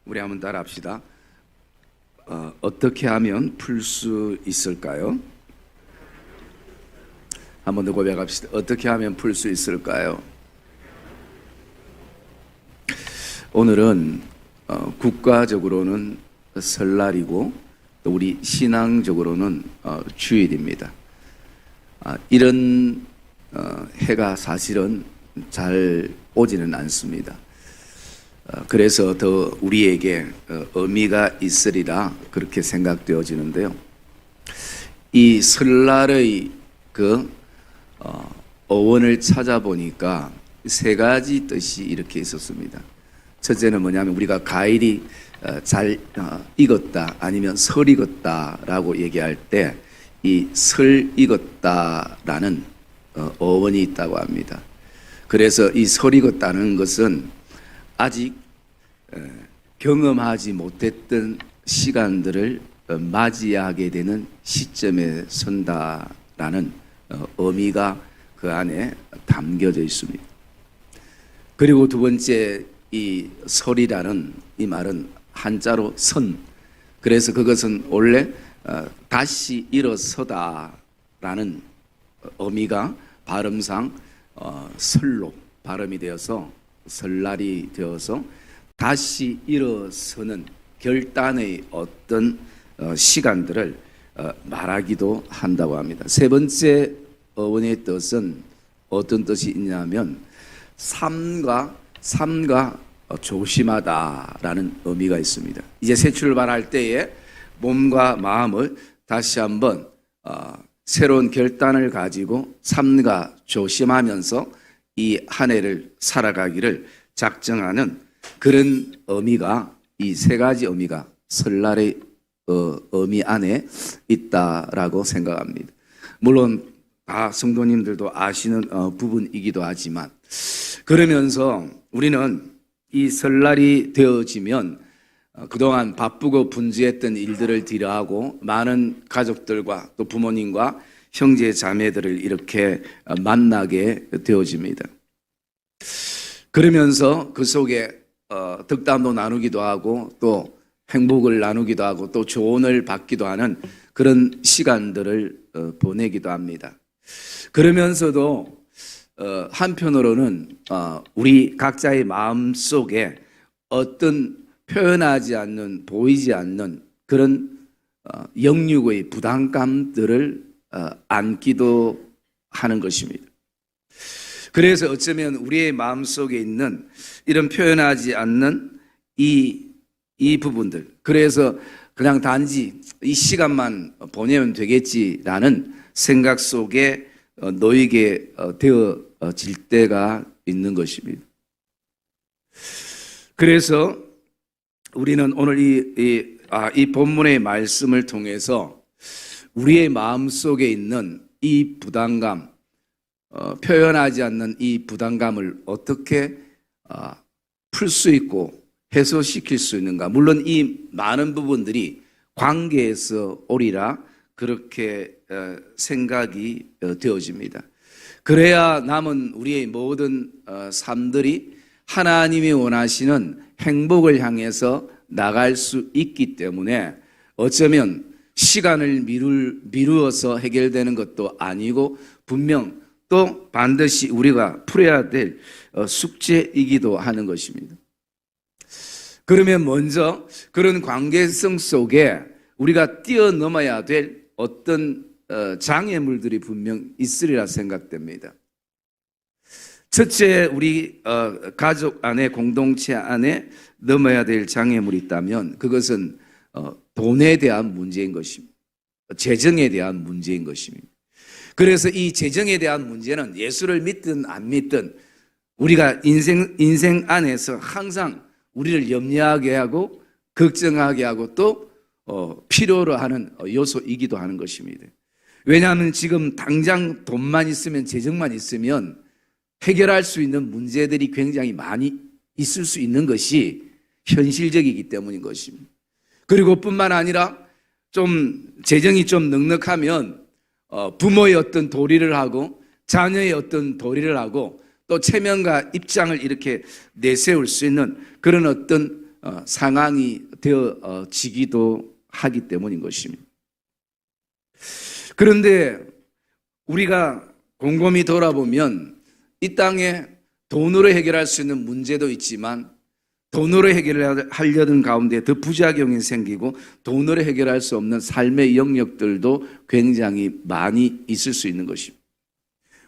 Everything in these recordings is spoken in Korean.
우리 한번 따라합시다. 어떻게 하면 풀 수 있을까요? 한번 더 고백합시다. 어떻게 하면 풀 수 있을까요? 오늘은 국가적으로는 설날이고 또 우리 신앙적으로는 주일입니다. 이런 해가 사실은 잘 오지는 않습니다. 그래서 더 우리에게 의미가 있으리라 그렇게 생각되어지는데요. 이 설날의 그 어원을 찾아보니까 세 가지 뜻이 이렇게 있었습니다. 첫째는 뭐냐면 우리가 과일이 잘 익었다 아니면 설 익었다라고 얘기할 때 이 설 익었다라는 어원이 있다고 합니다. 그래서 이 설 익었다는 것은 아직 경험하지 못했던 시간들을 맞이하게 되는 시점에 선다라는 의미가 그 안에 담겨져 있습니다. 그리고 두 번째, 이 설이라는 이 말은 한자로 선, 그래서 그것은 원래 다시 일어서다라는 의미가 발음상 설로 발음이 되어서 설날이 되어서 다시 일어서는 결단의 어떤 시간들을 말하기도 한다고 합니다. 세 번째 어원의 뜻은 어떤 뜻이 있냐면 삼가 조심하다라는 의미가 있습니다. 이제 새 출발할 때에 몸과 마음을 다시 한번 새로운 결단을 가지고 삼가 조심하면서 이 한 해를 살아가기를 작정하는 그런 의미가, 이 세 가지 의미가 설날의 의미 안에 있다라고 생각합니다. 물론 다 성도님들도 아시는 부분이기도 하지만, 그러면서 우리는 이 설날이 되어지면 그동안 바쁘고 분주했던 일들을 뒤로하고 많은 가족들과 또 부모님과 형제 자매들을 이렇게 만나게 되어집니다. 그러면서 그 속에 덕담도 나누기도 하고 또 행복을 나누기도 하고 또 조언을 받기도 하는 그런 시간들을 보내기도 합니다. 그러면서도 한편으로는 우리 각자의 마음 속에 어떤 표현하지 않는, 보이지 않는 그런 영육의 부담감들을 안기도 하는 것입니다. 그래서 어쩌면 우리의 마음속에 있는 이런 표현하지 않는 이 부분들, 그래서 그냥 단지 이 시간만 보내면 되겠지라는 생각 속에 놓이게 되어질 때가 있는 것입니다. 그래서 우리는 오늘 이 본문의 말씀을 통해서 우리의 마음속에 있는 이 부담감, 표현하지 않는 이 부담감을 어떻게 풀 수 있고 해소시킬 수 있는가. 물론 이 많은 부분들이 관계에서 오리라 그렇게 생각이 되어집니다. 그래야 남은 우리의 모든 삶들이 하나님이 원하시는 행복을 향해서 나갈 수 있기 때문에 어쩌면 시간을 미루어서 해결되는 것도 아니고 분명 또 반드시 우리가 풀어야 될 숙제이기도 하는 것입니다. 그러면 먼저 그런 관계성 속에 우리가 뛰어넘어야 될 어떤 장애물들이 분명 있으리라 생각됩니다. 첫째, 우리 가족 안에, 공동체 안에 넘어야 될 장애물이 있다면 그것은 돈에 대한 문제인 것입니다. 재정에 대한 문제인 것입니다. 그래서 이 재정에 대한 문제는 예수를 믿든 안 믿든 우리가 인생 안에서 항상 우리를 염려하게 하고 걱정하게 하고 또 필요로 하는 요소이기도 하는 것입니다. 왜냐하면 지금 당장 돈만 있으면, 재정만 있으면 해결할 수 있는 문제들이 굉장히 많이 있을 수 있는 것이 현실적이기 때문인 것입니다. 그리고 뿐만 아니라 좀 재정이 좀 넉넉하면 부모의 어떤 도리를 하고 자녀의 어떤 도리를 하고 또 체면과 입장을 이렇게 내세울 수 있는 그런 어떤 상황이 되어지기도 하기 때문인 것입니다. 그런데 우리가 곰곰이 돌아보면 이 땅에 돈으로 해결할 수 있는 문제도 있지만 돈으로 해결하려는 가운데 더 부작용이 생기고 돈으로 해결할 수 없는 삶의 영역들도 굉장히 많이 있을 수 있는 것입니다.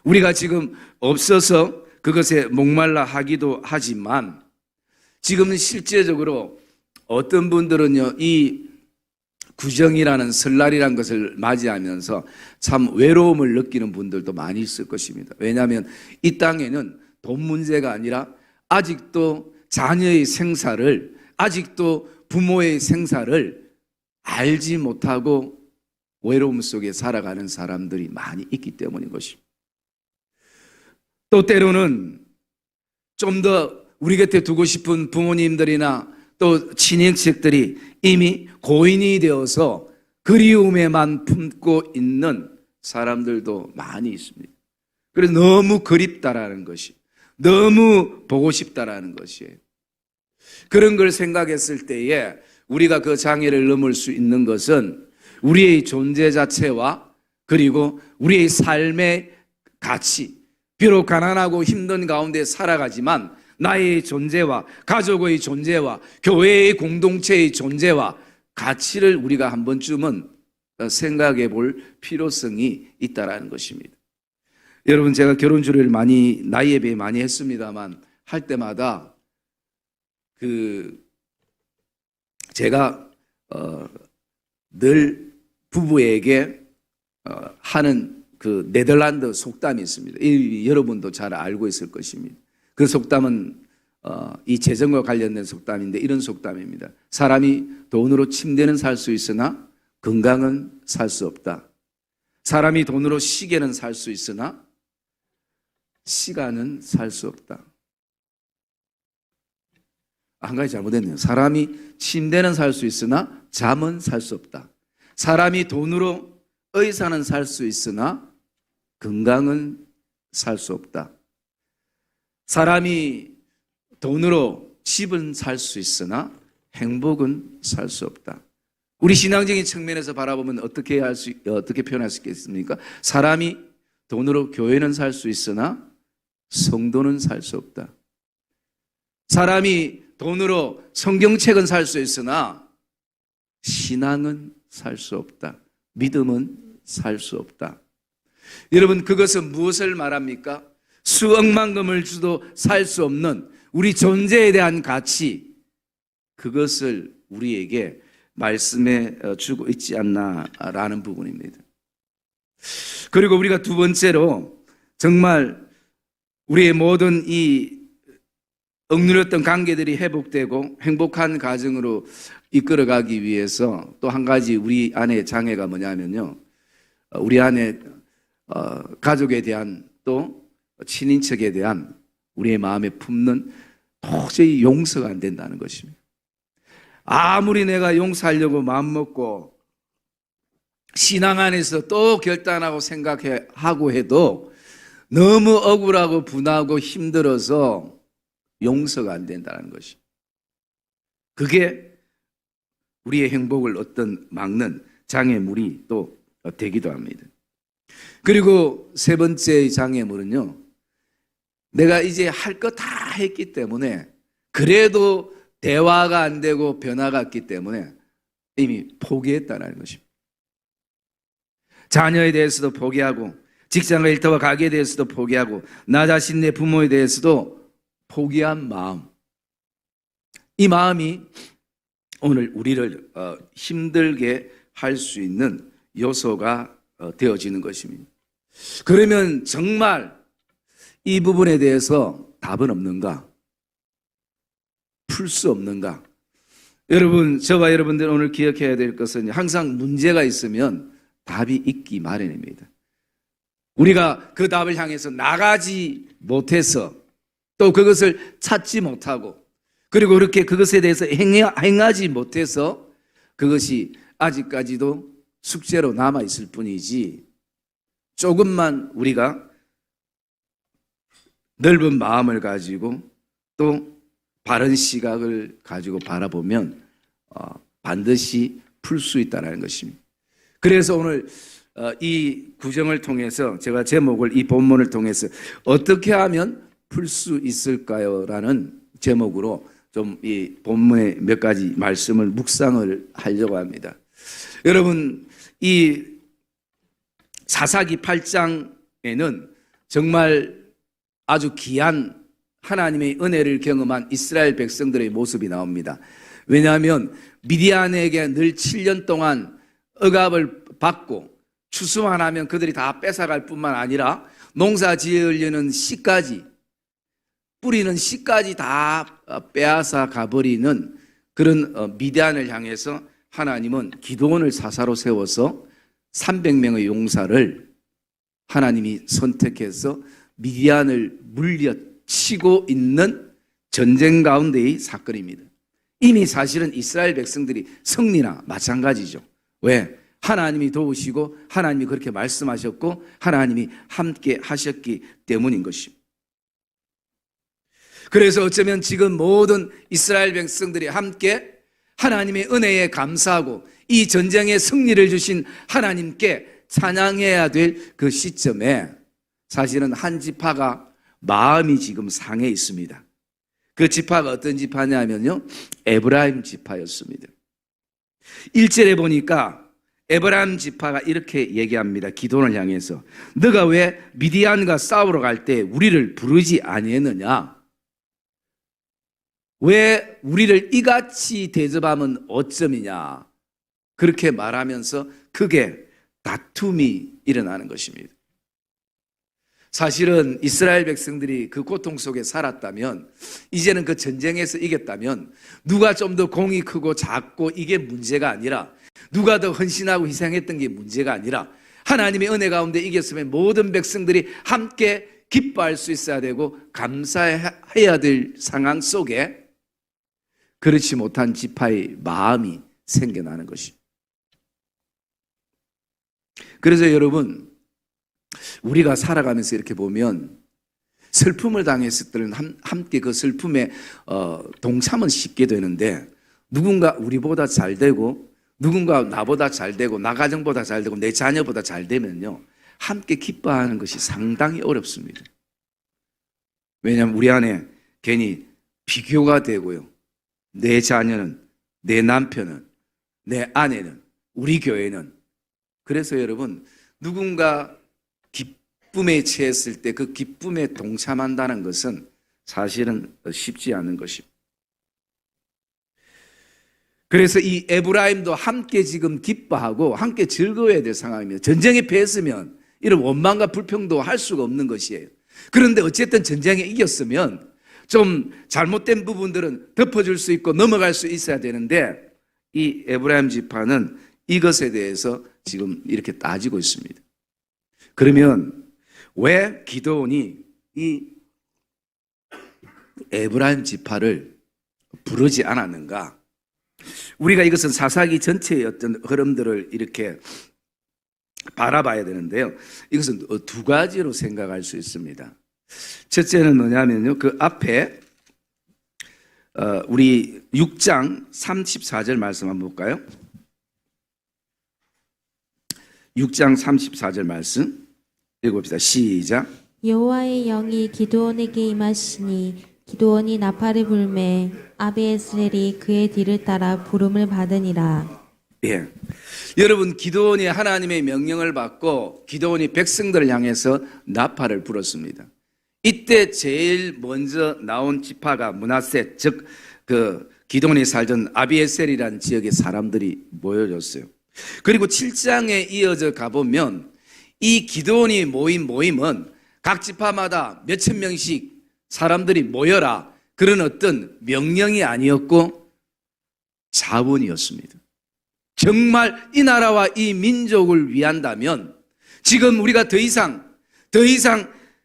우리가 지금 없어서 그것에 목말라 하기도 하지만 지금은 실제적으로 어떤 분들은요, 이 구정이라는 설날이라는 것을 맞이하면서 참 외로움을 느끼는 분들도 많이 있을 것입니다. 왜냐하면 이 땅에는 돈 문제가 아니라 아직도 자녀의 생사를, 아직도 부모의 생사를 알지 못하고 외로움 속에 살아가는 사람들이 많이 있기 때문인 것입니다. 또 때로는 좀 더 우리 곁에 두고 싶은 부모님들이나 또 친인척들이 이미 고인이 되어서 그리움에만 품고 있는 사람들도 많이 있습니다. 그래서 너무 그립다라는 것이, 너무 보고 싶다라는 것이에요. 그런 걸 생각했을 때에 우리가 그 장애를 넘을 수 있는 것은 우리의 존재 자체와 그리고 우리의 삶의 가치, 비록 가난하고 힘든 가운데 살아가지만 나의 존재와 가족의 존재와 교회의 공동체의 존재와 가치를 우리가 한 번쯤은 생각해 볼 필요성이 있다라는 것입니다. 여러분, 제가 결혼주례를 많이 나이에 비해 많이 했습니다만 할 때마다 제가 늘 부부에게 하는 그 네덜란드 속담이 있습니다. 여러분도 잘 알고 있을 것입니다. 그 속담은 이 재정과 관련된 속담인데 이런 속담입니다. 사람이 돈으로 침대는 살 수 있으나 건강은 살 수 없다. 사람이 돈으로 시계는 살 수 있으나 시간은 살 수 없다. 한 가지 잘못했네요. 사람이 침대는 살 수 있으나 잠은 살 수 없다. 사람이 돈으로 의사는 살 수 있으나 건강은 살 수 없다. 사람이 돈으로 집은 살 수 있으나 행복은 살 수 없다. 우리 신앙적인 측면에서 바라보면 어떻게 표현할 수 있겠습니까? 사람이 돈으로 교회는 살 수 있으나 성도는 살 수 없다. 사람이 돈으로 성경책은 살 수 있으나 신앙은 살 수 없다. 믿음은 살 수 없다. 여러분, 그것은 무엇을 말합니까? 수억만금을 주도 살 수 없는 우리 존재에 대한 가치, 그것을 우리에게 말씀해 주고 있지 않나라는 부분입니다. 그리고 우리가 두 번째로 정말 우리의 모든 이 억누렸던 관계들이 회복되고 행복한 가정으로 이끌어가기 위해서 또 한 가지 우리 안에 장애가 뭐냐면요, 우리 안에 가족에 대한 또 친인척에 대한 우리의 마음에 품는 도저히 용서가 안 된다는 것입니다. 아무리 내가 용서하려고 마음먹고 신앙 안에서 또 결단하고 생각하고 해도 너무 억울하고 분하고 힘들어서 용서가 안 된다는 것이, 그게 우리의 행복을 막는 장애물이 또 되기도 합니다. 그리고 세 번째 장애물은요, 내가 이제 할 거 다 했기 때문에 그래도 대화가 안 되고 변화가 없기 때문에 이미 포기했다는 것입니다. 자녀에 대해서도 포기하고 직장과 일터와 가게에 대해서도 포기하고 나 자신 내 부모에 대해서도 포기한 마음, 이 마음이 오늘 우리를 힘들게 할 수 있는 요소가 되어지는 것입니다. 그러면 정말 이 부분에 대해서 답은 없는가? 풀 수 없는가? 여러분, 저와 여러분들 오늘 기억해야 될 것은 항상 문제가 있으면 답이 있기 마련입니다. 우리가 그 답을 향해서 나가지 못해서 또 그것을 찾지 못하고 그리고 그렇게 그것에 대해서 행하지 못해서 그것이 아직까지도 숙제로 남아있을 뿐이지, 조금만 우리가 넓은 마음을 가지고 또 바른 시각을 가지고 바라보면 반드시 풀 수 있다는 것입니다. 그래서 오늘 이 구정을 통해서 제가 제목을 이 본문을 통해서 어떻게 하면 풀 수 있을까요? 라는 제목으로 좀 이 본문의 몇 가지 말씀을 묵상을 하려고 합니다. 여러분, 이 사사기 8장에는 정말 아주 귀한 하나님의 은혜를 경험한 이스라엘 백성들의 모습이 나옵니다. 왜냐하면 미디안에게 늘 7년 동안 억압을 받고 추수만 하면 그들이 다 뺏어갈 뿐만 아니라 농사 지으려는 씨까지, 뿌리는 씨까지 다 빼앗아 가버리는 그런 미디안을 향해서 하나님은 기드온을 사사로 세워서 300명의 용사를 하나님이 선택해서 미디안을 물리치고 있는 전쟁 가운데의 사건입니다. 이미 사실은 이스라엘 백성들이 승리나 마찬가지죠. 왜? 하나님이 도우시고 하나님이 그렇게 말씀하셨고 하나님이 함께 하셨기 때문인 것입니다. 그래서 어쩌면 지금 모든 이스라엘 백성들이 함께 하나님의 은혜에 감사하고 이 전쟁의 승리를 주신 하나님께 찬양해야 될 그 시점에 사실은 한 지파가 마음이 지금 상해 있습니다. 그 지파가 어떤 지파냐면요, 에브라임 지파였습니다. 1절에 보니까 에브라임 지파가 이렇게 얘기합니다. 기드온을 향해서 너가 왜 미디안과 싸우러 갈 때 우리를 부르지 아니했느냐? 왜 우리를 이같이 대접하면 어쩌미냐? 그렇게 말하면서 크게 다툼이 일어나는 것입니다. 사실은 이스라엘 백성들이 그 고통 속에 살았다면, 이제는 그 전쟁에서 이겼다면 누가 좀 더 공이 크고 작고 이게 문제가 아니라, 누가 더 헌신하고 희생했던 게 문제가 아니라 하나님의 은혜 가운데 이겼으면 모든 백성들이 함께 기뻐할 수 있어야 되고 감사해야 될 상황 속에 그렇지 못한 지파의 마음이 생겨나는 것입니다. 그래서 여러분, 우리가 살아가면서 이렇게 보면 슬픔을 당했을 때는 함께 그 슬픔에 동참은 쉽게 되는데, 누군가 우리보다 잘 되고 누군가 나보다 잘 되고 나 가정보다 잘 되고 내 자녀보다 잘 되면요, 함께 기뻐하는 것이 상당히 어렵습니다. 왜냐하면 우리 안에 괜히 비교가 되고요, 내 자녀는, 내 남편은, 내 아내는, 우리 교회는. 그래서 여러분, 누군가 기쁨에 취했을 때 그 기쁨에 동참한다는 것은 사실은 쉽지 않은 것입니다. 그래서 이 에브라임도 함께 지금 기뻐하고 함께 즐거워야 될 상황입니다. 전쟁에 패했으면 이런 원망과 불평도 할 수가 없는 것이에요. 그런데 어쨌든 전쟁에 이겼으면 좀 잘못된 부분들은 덮어줄 수 있고 넘어갈 수 있어야 되는데, 이 에브라임 지파는 이것에 대해서 지금 이렇게 따지고 있습니다. 그러면 왜 기드온이 이 에브라임 지파를 부르지 않았는가? 우리가 이것은 사사기 전체의 어떤 흐름들을 이렇게 바라봐야 되는데요, 이것은 두 가지로 생각할 수 있습니다. 첫째는 뭐냐면요, 그 앞에 우리 6장 34절 말씀 한번 볼까요? 6장 34절 말씀 읽어봅시다. 시작. 여호와의 영이 기드온에게 임하시니 기드온이 나팔을 불매 아비에셀이 그의 뒤를 따라 부름을 받으니라. 예, 여러분, 기드온이 하나님의 명령을 받고 기드온이 백성들을 향해서 나팔을 불었습니다. 이때 제일 먼저 나온 지파가 므낫세, 즉 그 기드온이 살던 아비에셀이라는 지역의 사람들이 모여졌어요. 그리고 7장에 이어져 가보면 이 기드온이 모인 모임은 각 지파마다 몇천 명씩 사람들이 모여라, 그런 어떤 명령이 아니었고 자원이었습니다. 정말 이 나라와 이 민족을 위한다면 지금 우리가 더 이상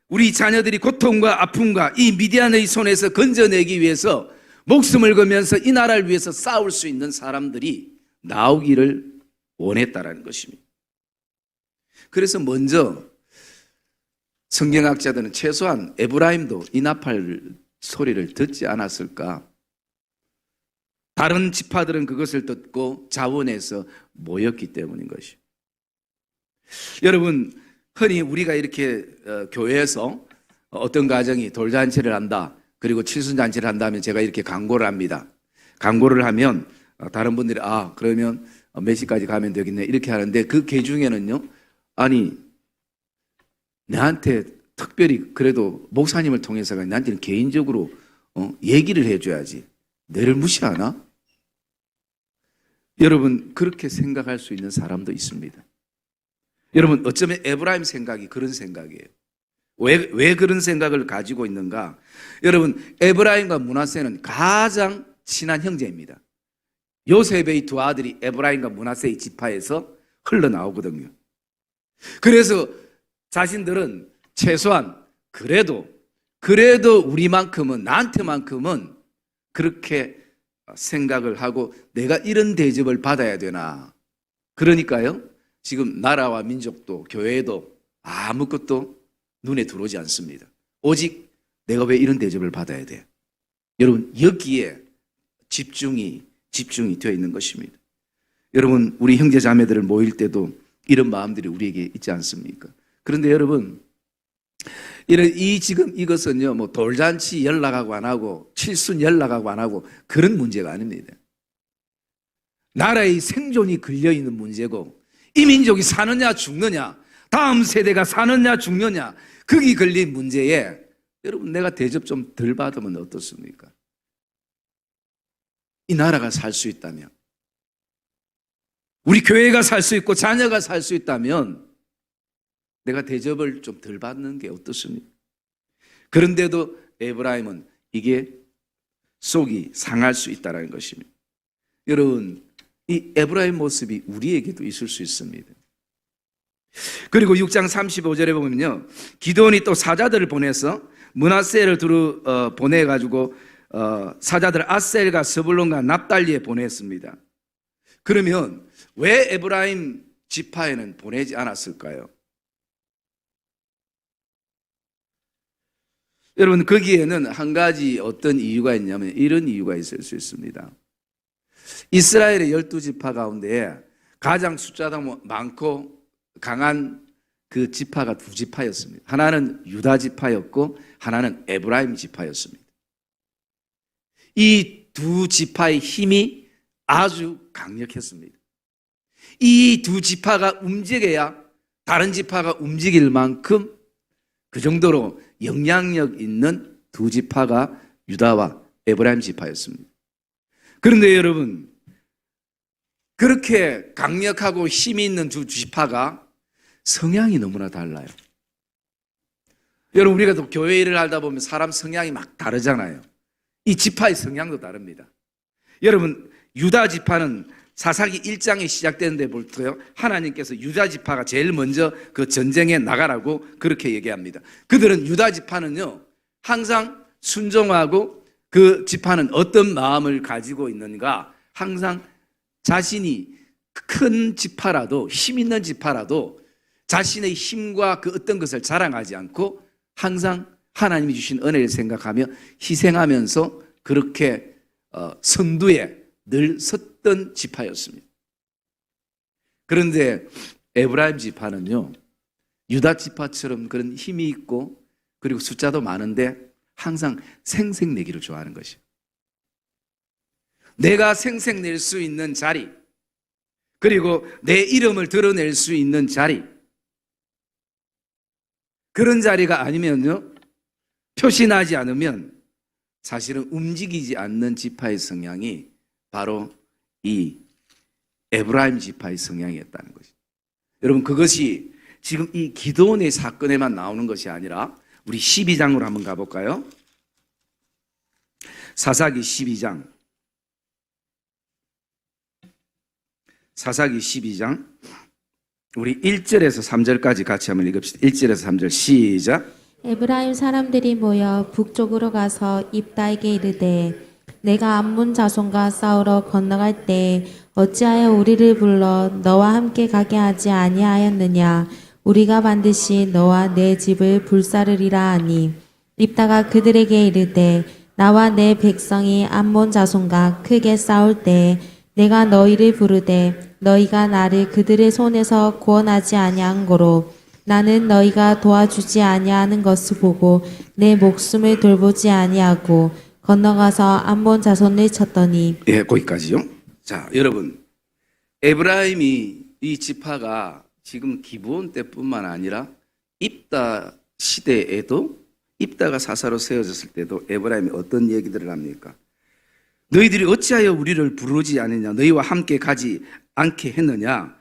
우리 자녀들이 고통과 아픔과 이 미디안의 손에서 건져내기 위해서 목숨을 걸면서 이 나라를 위해서 싸울 수 있는 사람들이 나오기를 원했다라는 것입니다. 그래서 먼저 성경학자들은 최소한 에브라임도 이 나팔 소리를 듣지 않았을까 다른 지파들은 그것을 듣고 자원해서 모였기 때문인 것이요. 여러분, 흔히 우리가 이렇게 교회에서 어떤 가정이 돌잔치를 한다, 그리고 칠순잔치를 한다면 제가 이렇게 광고를 합니다. 광고를 하면 다른 분들이 그러면 몇 시까지 가면 되겠네 이렇게 하는데, 그 개 중에는요, 아니 나한테 특별히 그래도 목사님을 통해서가 나한테는 개인적으로 얘기를 해줘야지 너를 무시하나? 여러분, 그렇게 생각할 수 있는 사람도 있습니다. 여러분, 어쩌면 에브라임 생각이 그런 생각이에요. 왜 그런 생각을 가지고 있는가? 여러분, 에브라임과 므낫세는 가장 친한 형제입니다. 요셉의 두 아들이 에브라임과 므낫세의 지파에서 흘러나오거든요. 그래서 자신들은 최소한 그래도 우리만큼은, 나한테만큼은 그렇게 생각을 하고 내가 이런 대접을 받아야 되나. 그러니까요, 지금 나라와 민족도 교회도 아무것도 눈에 들어오지 않습니다. 오직 내가 왜 이런 대접을 받아야 돼? 여러분, 여기에 집중이 되어 있는 것입니다. 여러분, 우리 형제 자매들을 모일 때도 이런 마음들이 우리에게 있지 않습니까? 그런데 여러분, 지금 이것은요, 뭐 돌잔치 연락하고 안 하고 칠순 연락하고 안 하고 그런 문제가 아닙니다. 나라의 생존이 걸려 있는 문제고, 이 민족이 사느냐 죽느냐, 다음 세대가 사느냐 죽느냐, 거기 걸린 문제에 여러분, 내가 대접 좀 덜 받으면 어떻습니까? 이 나라가 살 수 있다면, 우리 교회가 살 수 있고 자녀가 살 수 있다면 내가 대접을 좀 덜 받는 게 어떻습니까? 그런데도 에브라임은 이게 속이 상할 수 있다는 것입니다. 여러분, 이 에브라임 모습이 우리에게도 있을 수 있습니다. 그리고 6장 35절에 보면요, 기드온이 또 사자들을 보내서 므낫세를 보내가지고 사자들 아셀과 스불론과 납달리에 보냈습니다. 그러면 왜 에브라임 지파에는 보내지 않았을까요? 여러분, 거기에는 한 가지 어떤 이유가 있냐면 이런 이유가 있을 수 있습니다. 이스라엘의 12지파 가운데 가장 숫자가 많고 강한 그 지파가 두 지파였습니다. 하나는 유다 지파였고 하나는 에브라임 지파였습니다. 이 두 지파의 힘이 아주 강력했습니다. 이 두 지파가 움직여야 다른 지파가 움직일 만큼 그 정도로 영향력 있는 두 지파가 유다와 에브라임 지파였습니다. 그런데 여러분, 그렇게 강력하고 힘이 있는 두 지파가 성향이 너무나 달라요. 여러분, 우리가 또 교회 일을 하다 보면 사람 성향이 막 다르잖아요. 이 지파의 성향도 다릅니다. 여러분, 유다 지파는 사사기 1장에 시작되는데 볼까요? 하나님께서 유다 지파가 제일 먼저 그 전쟁에 나가라고 그렇게 얘기합니다. 그들은 유다 지파는요, 항상 순종하고, 그 지파는 어떤 마음을 가지고 있는가? 항상 자신이 큰 지파라도, 힘 있는 지파라도 자신의 힘과 그 어떤 것을 자랑하지 않고 항상 하나님이 주신 은혜를 생각하며 희생하면서 그렇게 선두에 늘 섰던 지파였습니다. 그런데 에브라임 지파는요, 유다 지파처럼 그런 힘이 있고 그리고 숫자도 많은데 항상 생색내기를 좋아하는 것이에요. 내가 생색낼 수 있는 자리, 그리고 내 이름을 드러낼 수 있는 자리, 그런 자리가 아니면요, 표시나지 않으면 사실은 움직이지 않는 지파의 성향이 바로 이 에브라임 지파의 성향이었다는 것이죠. 여러분, 그것이 지금 이 기드온의 사건에만 나오는 것이 아니라 우리 12장으로 한번 가볼까요? 사사기 12장. 사사기 12장. 우리 1절에서 3절까지 같이 한번 읽읍시다. 1절에서 3절 시작. 에브라임 사람들이 모여 북쪽으로 가서 입다에게 이르되 내가 암몬 자손과 싸우러 건너갈 때 어찌하여 우리를 불러 너와 함께 가게 하지 아니하였느냐. 우리가 반드시 너와 내 집을 불사르리라 하니 입다가 그들에게 이르되 나와 내 백성이 암몬 자손과 크게 싸울 때 내가 너희를 부르되 너희가 나를 그들의 손에서 구원하지 아니한 고로 나는 너희가 도와주지 아니하는 것을 보고 내 목숨을 돌보지 아니하고 건너가서 암몬 자손을 쳤더니 예, 거기까지요. 자, 여러분, 에브라임이 이 지파가 지금 기브온 때뿐만 아니라 입다 시대에도 입다가 사사로 세워졌을 때도 에브라임이 어떤 얘기들을 합니까? 너희들이 어찌하여 우리를 부르지 않느냐? 너희와 함께 가지 않게 했느냐?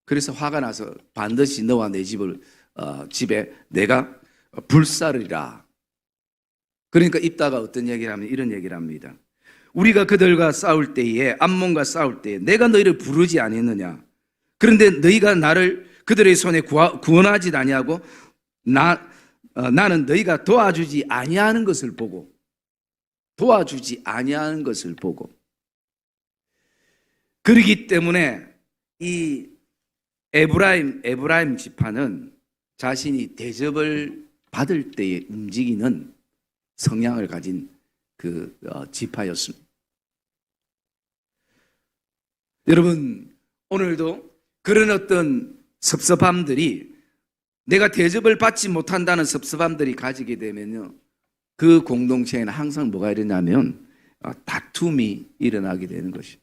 그래서 화가 나서 반드시 너와 내 집에 내가 불사르리라. 그러니까 입다가 어떤 얘기를 하면 이런 얘기를 합니다. 우리가 그들과 싸울 때에 암몬과 싸울 때에 내가 너희를 부르지 않았느냐? 그런데 너희가 나를 그들의 손에 구원하지 아니하고 나는 너희가 도와주지 아니하는 것을 보고 그러기 때문에 이 에브라임 지파는 자신이 대접을 받을 때에 움직이는 성향을 가진 그 지파였습니다. 여러분, 오늘도 그런 어떤 섭섭함들이 내가 대접을 받지 못한다는 섭섭함들이 가지게 되면요, 그 공동체에는 항상 뭐가 일어나면 다툼이 일어나게 되는 것이죠.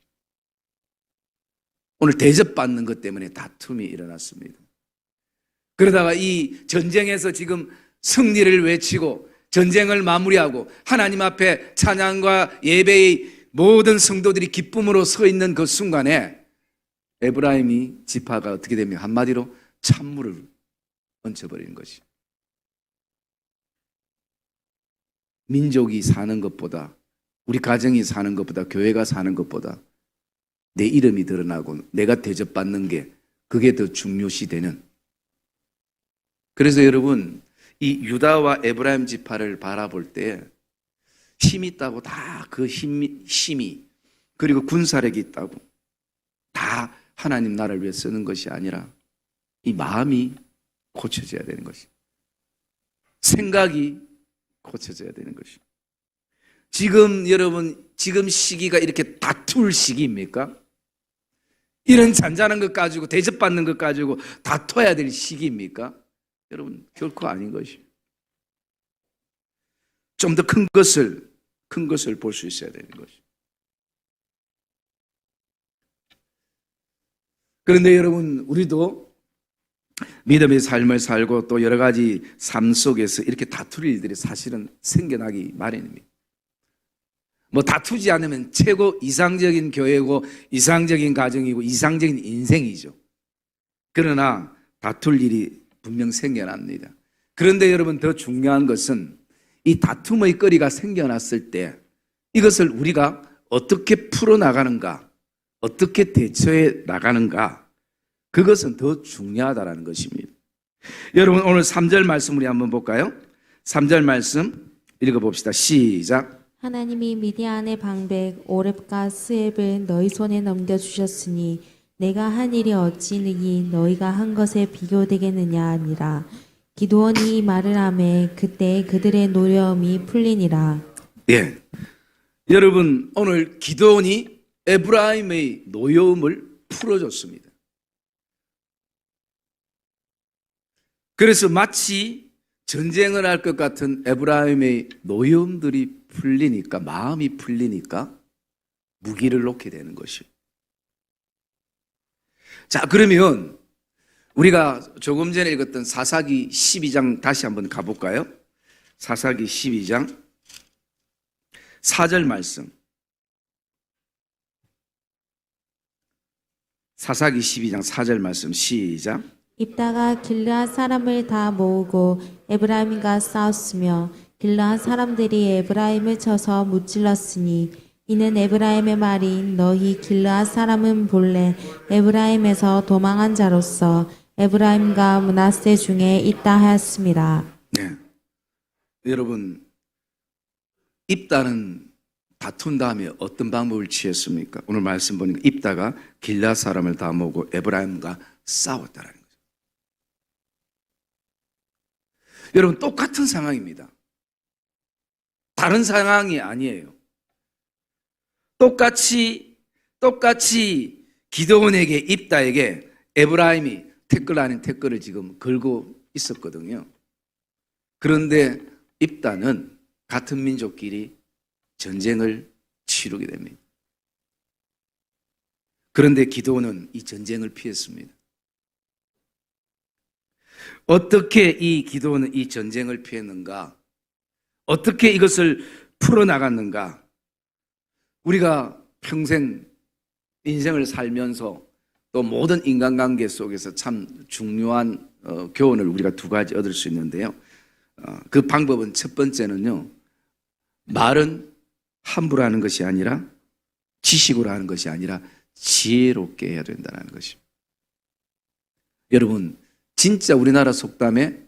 오늘 대접받는 것 때문에 다툼이 일어났습니다. 그러다가 이 전쟁에서 지금 승리를 외치고 전쟁을 마무리하고 하나님 앞에 찬양과 예배의 모든 성도들이 기쁨으로 서 있는 그 순간에 에브라임이 지파가 어떻게 되면 한마디로 찬물을 얹혀버리는 것이. 민족이 사는 것보다, 우리 가정이 사는 것보다, 교회가 사는 것보다 내 이름이 드러나고 내가 대접받는 게 그게 더 중요시 되는. 그래서 여러분, 이 유다와 에브라임 지파를 바라볼 때 힘이 있다고 다 그 힘이 그리고 군사력이 있다고 다 하나님 나라를 위해 쓰는 것이 아니라 이 마음이 고쳐져야 되는 것이, 생각이 고쳐져야 되는 것이. 지금 여러분, 지금 시기가 이렇게 다툴 시기입니까? 이런 잔잔한 것 가지고 대접받는 것 가지고 다퉈야 될 시기입니까? 여러분, 결코 아닌 것이. 좀 더 큰 것을 볼 수 있어야 되는 것이. 그런데 여러분, 우리도 믿음의 삶을 살고 또 여러 가지 삶 속에서 이렇게 다툴 일들이 사실은 생겨나기 마련입니다. 뭐 다투지 않으면 최고 이상적인 교회고 이상적인 가정이고 이상적인 인생이죠. 그러나 다툴 일이 분명 생겨납니다. 그런데 여러분, 더 중요한 것은 이 다툼의 거리가 생겨났을 때 이것을 우리가 어떻게 풀어나가는가, 어떻게 대처해 나가는가, 그것은 더 중요하다는 것입니다. 여러분, 오늘 3절 말씀 우리 한번 볼까요? 3절 말씀 읽어봅시다. 시작. 하나님이 미디안의 방백 오렙과 스앱을 너희 손에 넘겨주셨으니 내가 한 일이 어찌 능히 너희가 한 것에 비교되겠느냐 하니라. 기드온이 이 말을 하매 그때 그들의 노여움이 풀리니라. 예, 여러분, 오늘 기드온이 에브라임의 노여움을 풀어줬습니다. 그래서 마치 전쟁을 할 것 같은 에브라임의 노여움들이 풀리니까, 마음이 풀리니까 무기를 놓게 되는 것이에요. 자, 그러면 우리가 조금 전에 읽었던 사사기 12장 다시 한번 가볼까요? 사사기 12장 4절 말씀. 사사기 12장 4절 말씀 시작. 입다가 길르앗 사람을 다 모으고 에브라임과 싸웠으며 길르앗 사람들이 에브라임을 쳐서 무찔렀으니 이는 에브라임의 말이 너희 길르앗 사람은 본래 에브라임에서 도망한 자로서 에브라임과 므낫세 중에 있다 하였습니다. 네, 여러분, 입다는 다툰 다음에 어떤 방법을 취했습니까? 오늘 말씀 보니까 입다가 길르앗 사람을 다 모으고 에브라임과 싸웠다는 거죠. 여러분, 똑같은 상황입니다. 다른 상황이 아니에요. 똑같이 기드온에게 입다에게 에브라임이 태클 아닌 태클을 지금 걸고 있었거든요. 그런데 입다는 같은 민족끼리 전쟁을 치르게 됩니다. 그런데 기드온은 이 전쟁을 피했습니다. 어떻게 이 기드온은 이 전쟁을 피했는가? 어떻게 이것을 풀어나갔는가? 우리가 평생 인생을 살면서 또 모든 인간관계 속에서 참 중요한 교훈을 우리가 두 가지 얻을 수 있는데요. 그 방법은 첫 번째는요, 말은 함부로 하는 것이 아니라 지식으로 하는 것이 아니라 지혜롭게 해야 된다는 것입니다. 여러분, 진짜 우리나라 속담에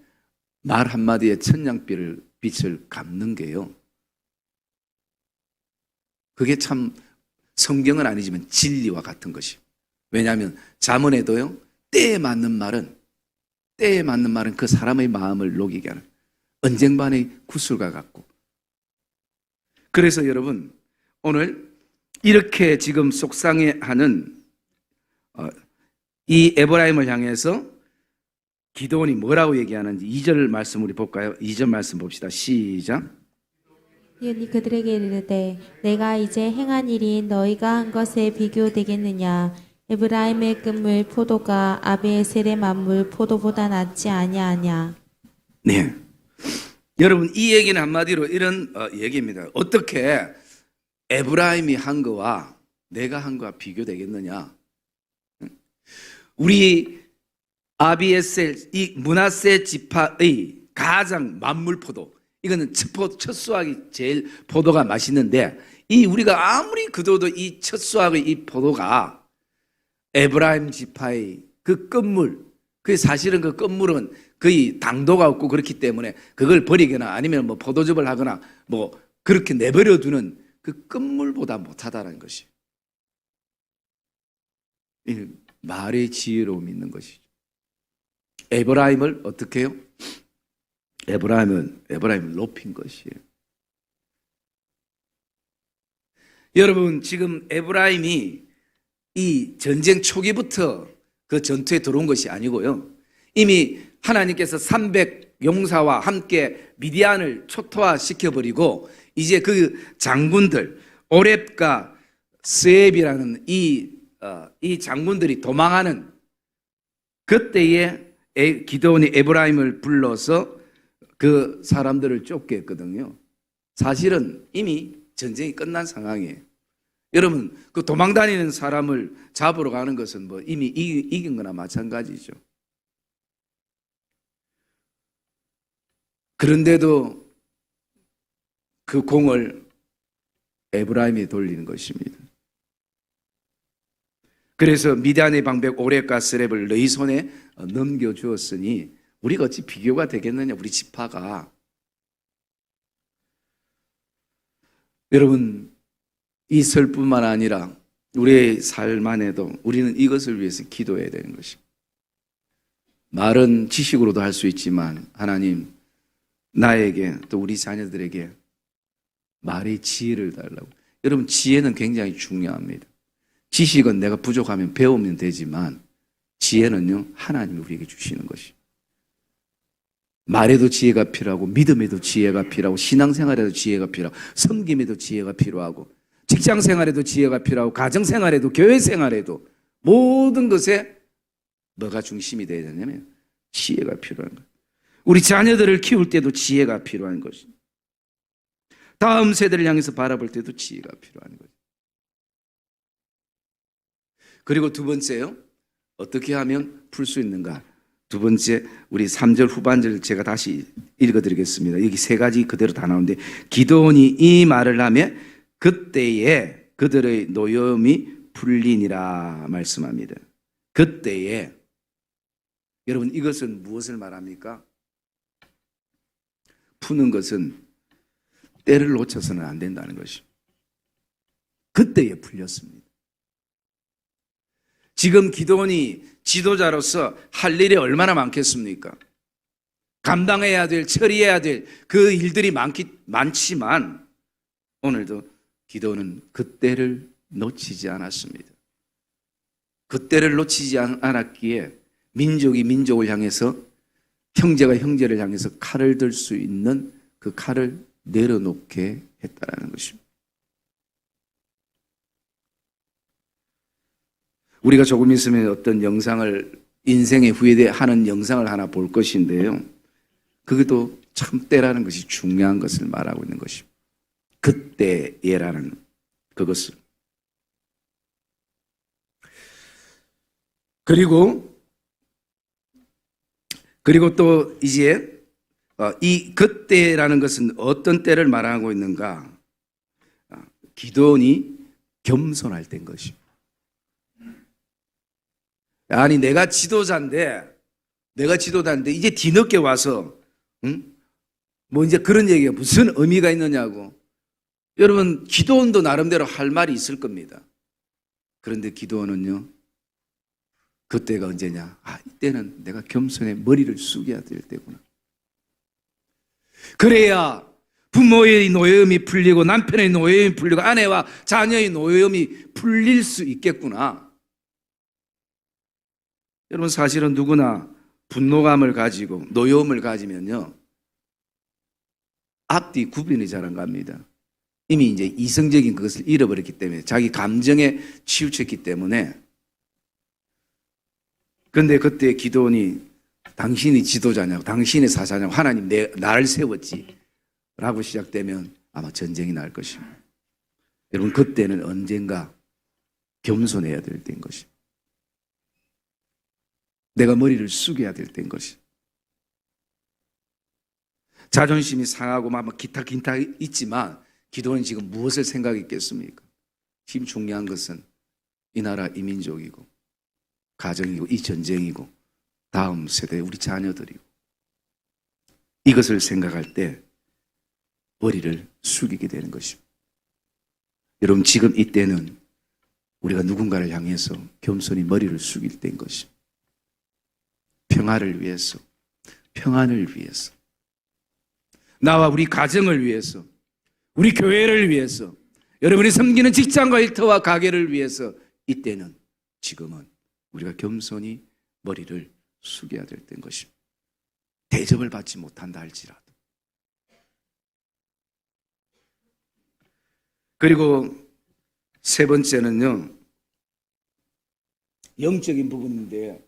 말 한마디에 천냥빛을 갚는 게요, 그게 참 성경은 아니지만 진리와 같은 것입니다. 왜냐하면 잠언에도요, 때에 맞는 말은 그 사람의 마음을 녹이게 하는 언쟁반의 구슬과 같고. 그래서 여러분, 오늘 이렇게 지금 속상해하는 이 에브라임을 향해서 기드온이 뭐라고 얘기하는지 2절 말씀 우리 볼까요? 2절 말씀 봅시다. 시작. 기드온이 그들에게 이르되 내가 이제 행한 일이 너희가 한 것에 비교되겠느냐. 에브라임의 끝물 포도가 아비에셀의 만물 포도보다 낫지 아니하냐. 네. 여러분, 이 얘기는 한마디로 이런 얘기입니다. 어떻게 에브라임이 한 거와 내가 한 거와 비교되겠느냐? 우리 아비에셀, 이 므낫세 지파의 가장 만물 포도, 이거는 첫 수확이 제일 포도가 맛있는데, 이 우리가 아무리 그도도 이 첫 수확의 이 포도가 에브라임 지파의 그 끝물, 그 사실은 그 끝물은 거의 당도가 없고 그렇기 때문에 그걸 버리거나 아니면 뭐 포도즙을 하거나 뭐 그렇게 내버려 두는 그 끝물보다 못하다는 것이 말의 지혜로움이 있는 것이죠. 에브라임을 어떻게 해요? 에브라임을 높인 것이에요. 여러분, 지금 에브라임이 이 전쟁 초기부터 그 전투에 들어온 것이 아니고요, 이미 하나님께서 300 용사와 함께 미디안을 초토화시켜버리고 이제 그 장군들 오렙과 스앱이라는 이 장군들이 도망하는 그때에 기드온이 에브라임을 불러서 그 사람들을 쫓게 했거든요. 사실은 이미 전쟁이 끝난 상황이에요. 여러분, 그 도망다니는 사람을 잡으러 가는 것은 뭐 이미 이긴 거나 마찬가지죠. 그런데도 그 공을 에브라임이 돌리는 것입니다. 그래서 미디안의 방백 오렙과 스렙을 너희 손에 넘겨주었으니 우리가 어찌 비교가 되겠느냐, 우리 지파가. 여러분, 이 설뿐만 아니라 우리의 삶 안에도 우리는 이것을 위해서 기도해야 되는 것입니다. 말은 지식으로도 할 수 있지만 하나님, 나에게 또 우리 자녀들에게 말의 지혜를 달라고. 여러분, 지혜는 굉장히 중요합니다. 지식은 내가 부족하면 배우면 되지만 지혜는요, 하나님이 우리에게 주시는 것입니다. 말에도 지혜가 필요하고, 믿음에도 지혜가 필요하고, 신앙생활에도 지혜가 필요하고, 섬김에도 지혜가 필요하고, 직장생활에도 지혜가 필요하고, 가정생활에도, 교회생활에도, 모든 것에 뭐가 중심이 되어야 되냐면 지혜가 필요한 거예요. 우리 자녀들을 키울 때도 지혜가 필요한 것입니다. 다음 세대를 향해서 바라볼 때도 지혜가 필요한 거죠. 그리고 두 번째요, 어떻게 하면 풀 수 있는가? 두 번째, 우리 3절 후반절 제가 다시 읽어드리겠습니다. 여기 세 가지 그대로 다 나오는데, 기드온이 이 말을 하며 그때에 그들의 노여움이 풀리니라 말씀합니다. 그때에. 여러분, 이것은 무엇을 말합니까? 푸는 것은 때를 놓쳐서는 안 된다는 것입니다. 그때에 풀렸습니다. 지금 기드온이 지도자로서 할 일이 얼마나 많겠습니까? 감당해야 될, 처리해야 될 그 일들이 많지만 오늘도 기도는 그때를 놓치지 않았습니다. 그때를 놓치지 않았기에 민족이 민족을 향해서, 형제가 형제를 향해서 칼을 들 수 있는 그 칼을 내려놓게 했다라는 것입니다. 우리가 조금 있으면 어떤 영상을, 인생에 후회하는 영상을 하나 볼 것인데요. 그것도 참 때라는 것이 중요한 것을 말하고 있는 것입니다. 그때예라는 그것을. 그리고 또 이제 이 그때라는 것은 어떤 때를 말하고 있는가? 기도원이 겸손할 때인 것입니다. 아니 내가 지도자인데 이제 뒤늦게 와서 뭐 이제 그런 얘기가 무슨 의미가 있느냐고. 여러분 기도원도 나름대로 할 말이 있을 겁니다. 그런데 기도원은요, 그때가 언제냐? 이때는 내가 겸손히 머리를 숙여야 될 때구나. 그래야 부모의 노여움이 풀리고 남편의 노여움이 풀리고 아내와 자녀의 노여움이 풀릴 수 있겠구나. 여러분 사실은 누구나 분노감을 가지고 노여움을 가지면요, 앞뒤 구분이 잘 안 갑니다. 이미 이제 이성적인 그것을 잃어버렸기 때문에, 자기 감정에 치우쳤기 때문에. 그런데 그때 기도원이 당신이 지도자냐고, 당신의 사자냐고, 하나님 나를 세웠지 라고 시작되면 아마 전쟁이 날 것입니다. 여러분 그때는 언젠가 겸손해야 될 때인 것입니다. 내가 머리를 숙여야 될 때인 것이. 자존심이 상하고 막 기타 있지만 기도는 지금 무엇을 생각했겠습니까? 지금 중요한 것은 이 나라 이 민족이고 가정이고 이 전쟁이고 다음 세대 우리 자녀들이고, 이것을 생각할 때 머리를 숙이게 되는 것입니다. 여러분 지금 이때는 우리가 누군가를 향해서 겸손히 머리를 숙일 때인 것입니다. 평화를 위해서, 평안을 위해서, 나와 우리 가정을 위해서, 우리 교회를 위해서, 여러분이 섬기는 직장과 일터와 가게를 위해서 이때는, 지금은 우리가 겸손히 머리를 숙여야 될 때인 것입니다. 대접을 받지 못한다 할지라도. 그리고 세 번째는요, 영적인 부분인데,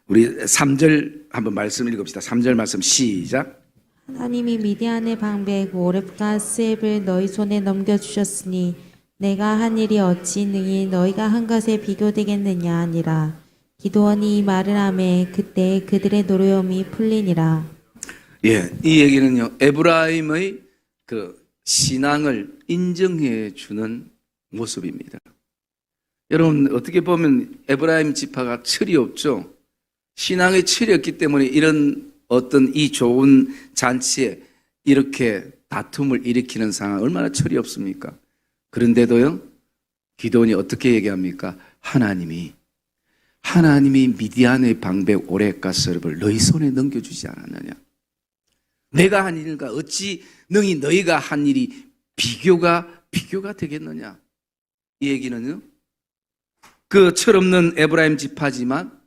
우리 3절 한번 말씀을 읽읍시다. 3절 말씀 시작. 하나님이 미디안의 방백 오렙과 스앱을 너희 손에 넘겨주셨으니 내가 한 일이 어찌 능히 너희가 한 것에 비교되겠느냐 하니라. 기도원이 이 말을 하매 그때 그들의 노여움이 풀리니라. 예, 이 얘기는요, 에브라임의 그 신앙을 인정해 주는 모습입니다. 여러분 어떻게 보면 에브라임 지파가 철이 없죠. 신앙의 철이 없기 때문에 이런 어떤 이 좋은 잔치에 이렇게 다툼을 일으키는 상황, 얼마나 철이 없습니까? 그런데도요, 기도원이 어떻게 얘기합니까? 하나님이 미디안의 방백 오렙과 스앱을 너희 손에 넘겨주지 않았느냐? 내가 한 일과 어찌 능히 너희가 한 일이 비교가 되겠느냐? 이 얘기는요, 그 철없는 에브라임 지파지만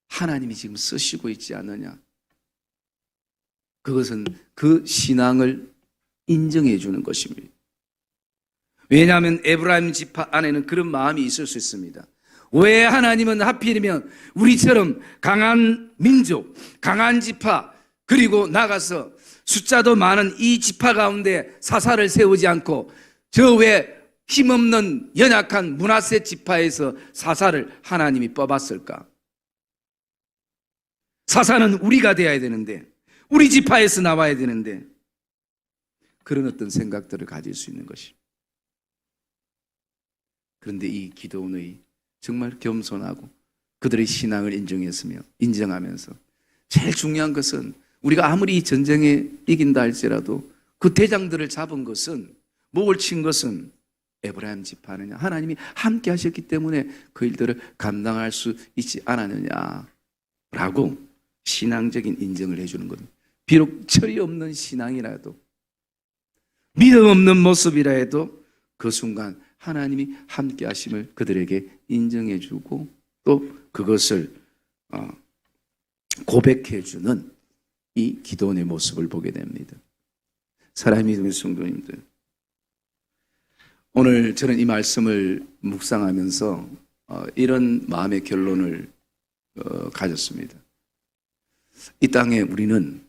하나님이 지금 쓰시고 있지 않느냐? 그것은 그 신앙을 인정해 주는 것입니다. 왜냐하면 에브라임 지파 안에는 그런 마음이 있을 수 있습니다. 왜 하나님은 하필이면 우리처럼 강한 민족, 강한 지파, 그리고 나가서 숫자도 많은 이 지파 가운데 사사를 세우지 않고 저 외 힘없는 연약한 므낫세 지파에서 사사를 하나님이 뽑았을까? 사사는 우리가 되어야 되는데, 우리 지파에서 나와야 되는데, 그런 어떤 생각들을 가질 수 있는 것이. 그런데 이 기도원의 정말 겸손하고 그들의 신앙을 인정하면서 제일 중요한 것은, 우리가 아무리 이 전쟁에 이긴다 할지라도 그 대장들을 잡은 것은, 목을 친 것은 에브라임 지파느냐? 하나님이 함께 하셨기 때문에 그 일들을 감당할 수 있지 않았느냐라고 신앙적인 인정을 해주는 겁니다. 비록 철이 없는 신앙이라도, 믿음 없는 모습이라 해도 그 순간 하나님이 함께 하심을 그들에게 인정해 주고 또 그것을 고백해 주는 이 기도원의 모습을 보게 됩니다. 사랑하는 믿음의 성도님들, 오늘 저는 이 말씀을 묵상하면서 이런 마음의 결론을 가졌습니다. 이 땅에 우리는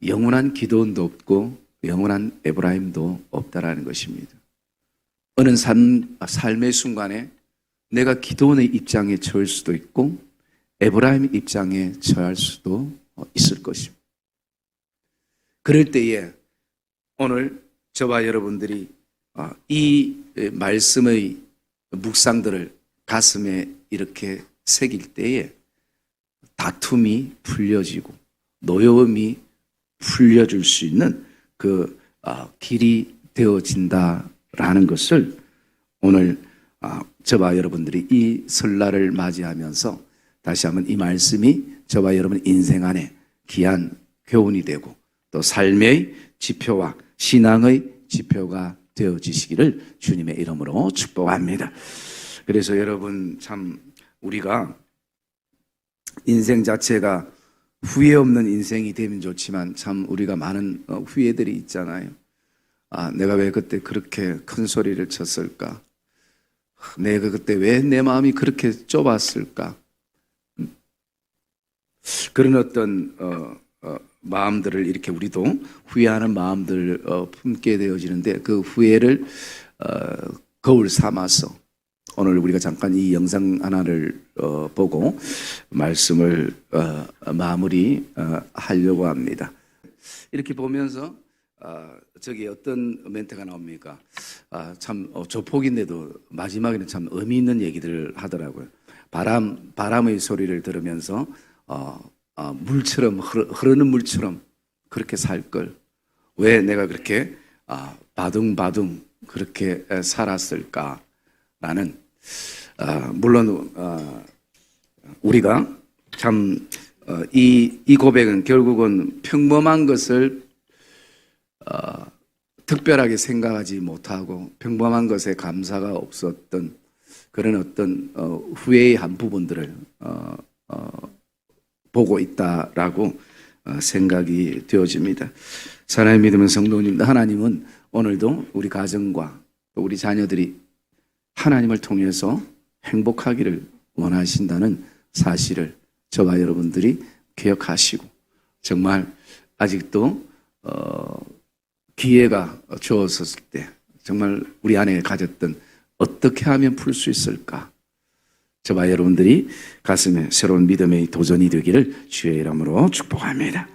영원한 기도원도 없고 영원한 에브라임도 없다라는 것입니다. 어느 삶의 순간에 내가 기도원의 입장에 처할 수도 있고 에브라임 입장에 처할 수도 있을 것입니다. 그럴 때에 오늘 저와 여러분들이 이 말씀의 묵상들을 가슴에 이렇게 새길 때에 다툼이 풀려지고 노여움이 풀려줄 수 있는 그 길이 되어진다라는 것을 오늘 저와 여러분들이 이 설날을 맞이하면서 다시 한번 이 말씀이 저와 여러분 인생 안에 귀한 교훈이 되고 또 삶의 지표와 신앙의 지표가 되어지시기를 주님의 이름으로 축복합니다. 그래서 여러분 참 우리가 인생 자체가 후회 없는 인생이 되면 좋지만 참 우리가 많은 후회들이 있잖아요. 내가 왜 그때 그렇게 큰 소리를 쳤을까? 내가 그때 왜 내 마음이 그렇게 좁았을까? 그런 어떤 마음들을 이렇게 우리도 후회하는 마음들 품게 되어지는데 그 후회를 거울 삼아서 오늘 우리가 잠깐 이 영상 하나를 보고 말씀을 마무리 하려고 합니다. 이렇게 보면서 저기 어떤 멘트가 나옵니까? 참 조폭인데도 마지막에는 참 의미 있는 얘기들을 하더라고요. 바람의 소리를 들으면서 물처럼 흐르는 물처럼 그렇게 살 걸 왜 내가 그렇게 바둥바둥 그렇게 살았을까라는 물론 우리가 참 이 고백은 결국은 평범한 것을 특별하게 생각하지 못하고 평범한 것에 감사가 없었던 그런 어떤 후회의 한 부분들을 보고 있다라고 생각이 되어집니다. 사랑의 믿음의 성도님, 하나님은 오늘도 우리 가정과 우리 자녀들이 하나님을 통해서 행복하기를 원하신다는 사실을 저와 여러분들이 기억하시고 정말 아직도 기회가 주어졌을 때 정말 우리 안에 가졌던 어떻게 하면 풀 수 있을까? 저와 여러분들이 가슴에 새로운 믿음의 도전이 되기를 주의 이름으로 축복합니다.